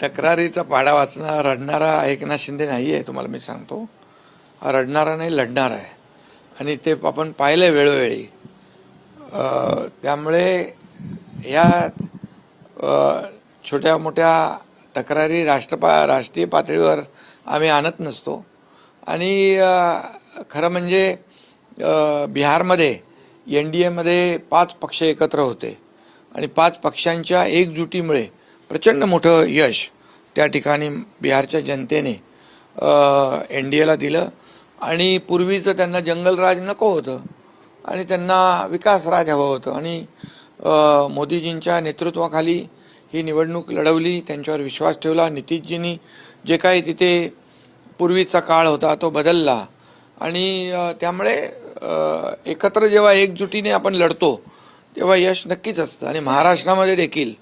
तक्रारीचा पाढा वाचणारा रडणारा एकनाथ शिंदे नाही आहे, तुम्हाला मी सांगतो. हा रडणारा नाही, लढणारा आहे. आणि ते आपण पाहिलं वेळोवेळी. त्यामुळे या छोट्या मोठ्या तक्रारी राष्ट्रीय पातळीवर आम्ही आणत नसतो. आणि खरं म्हणजे बिहारमध्ये NDAमध्ये 5 पक्ष एकत्र होते आणि 5 पक्षांच्या एकजुटीमुळे प्रचंड मोठं यश त्या ठिकाणी बिहारच्या जनतेने NDAला दिलं. आणि पूर्वीचं त्यांना जंगलराज नको होतं आणि त्यांना विकासराज हवं होतं. आणि मोदीजींच्या नेतृत्वाखाली ही निवडणूक लढवली, त्यांच्यावर विश्वास ठेवला. नितीशजींनी जे काही तिथे पूर्वीचा काळ होता तो बदलला. आणि त्यामुळे एकत्र जेव्हा एकजुटीने आपण लढतो तेव्हा यश नक्कीच असतं. आणि महाराष्ट्रामध्ये देखील